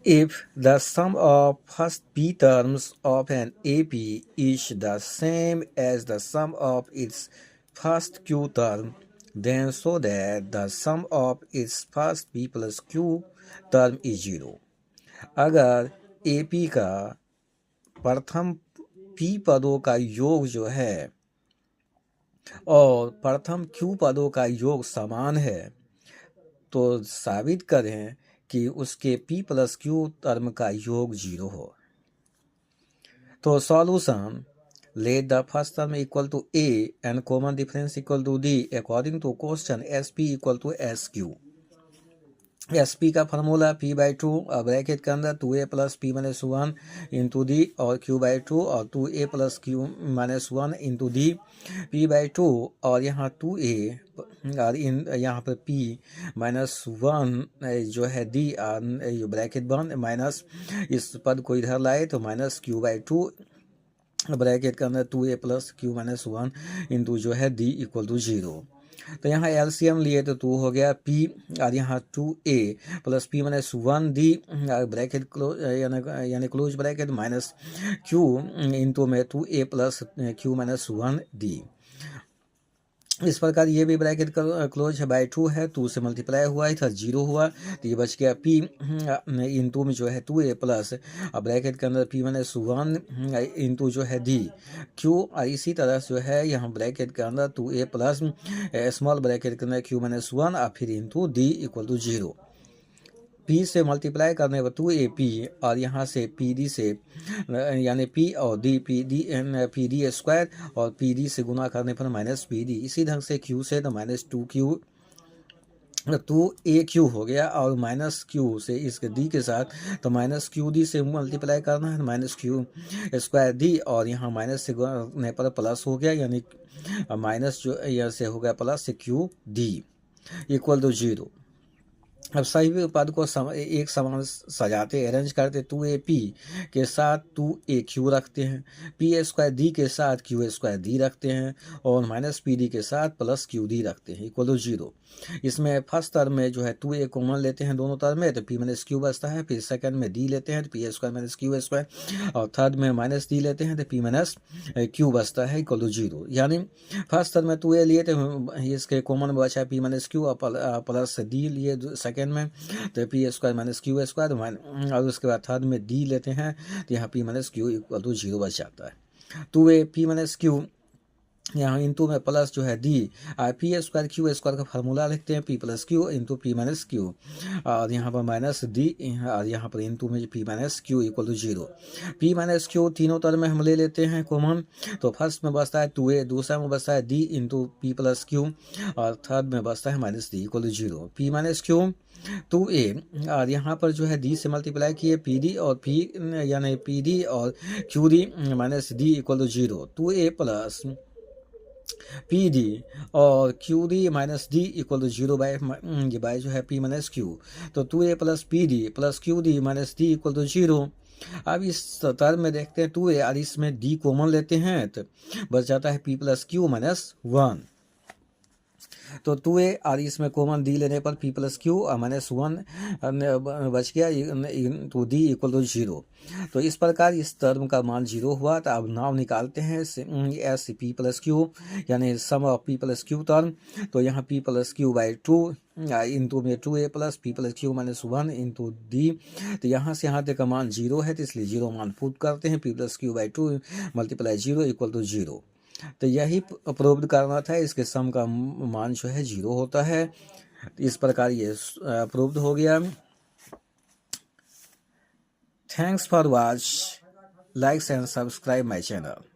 If the sum of first p terms of an AP is the same as the sum of its first q term, then so that the sum of its first p plus q term is 0. अगर AP का प्रथम p पदों का योग जो है और प्रथम q पदों का योग समान है तो साबित करें कि उसके p प्लस q टर्म का योग 0 हो। तो solution, let the first term equal to a and common difference equal to d according to question sp equal to sq। sp का फार्मूला p/2 और ब्रैकेट के अंदर 2a plus p minus 1 into D और q/2 और 2a plus q minus 1 into D p/2 और यहाँ 2a और यहाँ पर p माइनस 1 जो है डी ब्रैकेट बंद माइनस इस पद को इधर लाए तो माइनस q/2 ब्रैकेट के अंदर 2a plus q minus 1 into जो है डी इक्वल टू 0। तो यहाँ एलसीएम लिए तो 2 हो गया p और यहाँ 2a plus p minus 1 d bracket close यानी close bracket minus q into में 2a plus q minus 1 D. इस प्रकार ये भी ब्रैकेट क्लोज है बाई 2 है 2 से मल्टीप्लाई हुआ था 0 हुआ तो ये बच गया p इंटू में जो है 2a प्लस और ब्रैकेट के अंदर p माइनस 1 इंटू जो है d q और इसी तरह जो है यहाँ ब्रैकेट के अंदर 2a प्लस स्मॉल ब्रैकेट के अंदर q माइनस 1 और फिर into d equal to 0। p से मल्टीप्लाई करने पर 2ap और यहाँ से pd से यानी p और d pd स्क्वायर और pd से गुना करने पर माइनस pd। इसी ढंग से q से तो माइनस 2aq हो गया और माइनस q से इसके d के साथ तो माइनस qd से मल्टीप्लाई करना है माइनस q स्क्वायर d और यहाँ माइनस से गुना पर प्लस हो गया यानी माइनस जो यहाँ से हो गया प्लस qd इक्वल टू 0। अब सभी पद को एक समान सजाते अरेंज करते 2ap के साथ 2aq रखते हैं p स्क्वायर d के साथ q स्क्वायर d रखते हैं और माइनस pd के साथ प्लस qd रखते हैं इक्वल टू 0। इसमें फर्स्ट टर्म में जो है 2a कॉमन लेते हैं दोनों टर्म में तो p माइनस q बचता है, फिर सेकंड में d लेते हैं तो p square minus q square और थर्ड में माइनस d लेते हैं तो p माइनस q बचता है इक्वल टू 0। यानी फर्स्ट टर्म में 2a लिए तो इसके कॉमन बचा p माइनस q और प्लस d लिए सेकेंड में तो p square minus q square और उसके बाद थर्ड में d लेते हैं तो यहाँ p minus q equal to 0 बच जाता है। 2a p माइनस q यहाँ इंटू में प्लस जो है डी और पी स्क्वायर क्यू स्क्वायर का फार्मूला लिखते हैं p plus q into p minus q और यहाँ पर माइनस डी और यहाँ पर इंटू में p minus q equal to 0। p minus q तीनों टर्म में हम ले लेते हैं कॉमन तो फर्स्ट में बचता है 2a, दूसरा में बचता है d into p plus q और थर्ड में बचता है minus d equal to 0। p minus q 2a और यहाँ पर जो है d से मल्टीप्लाई किए pd और p यानी pd और qd minus d equal to 0। 2a plus pd और qd minus d equal to 0 by जो है p माइनस q तो 2a plus pd plus qd minus d equal to 0। अब इस टर्म में देखते हैं 2a और इसमें d कॉमन लेते हैं तो बच जाता है p प्लस q माइनस 1 तो 2a और इसमें कॉमन d लेने पर p प्लस क्यू और माइनस 1 बच गया तो d इक्वल टू 0। तो इस प्रकार इस टर्म का मान 0 हुआ तो अब नाम निकालते हैं एस p प्लस क्यू यानी sum of p plus q term तो यहाँ p plus q by 2 into में 2a plus p plus q minus 1 into d तो यहाँ से यहाँ तक का मान 0 है तो इसलिए 0 मान पुट करते हैं p plus q by 2 multiply 0 equal to 0। तो यही प्रूव करना था इसके सम का मान जो है 0 होता है। इस प्रकार ये प्रूव्ड हो गया। Thanks for watch, likes and subscribe my channel.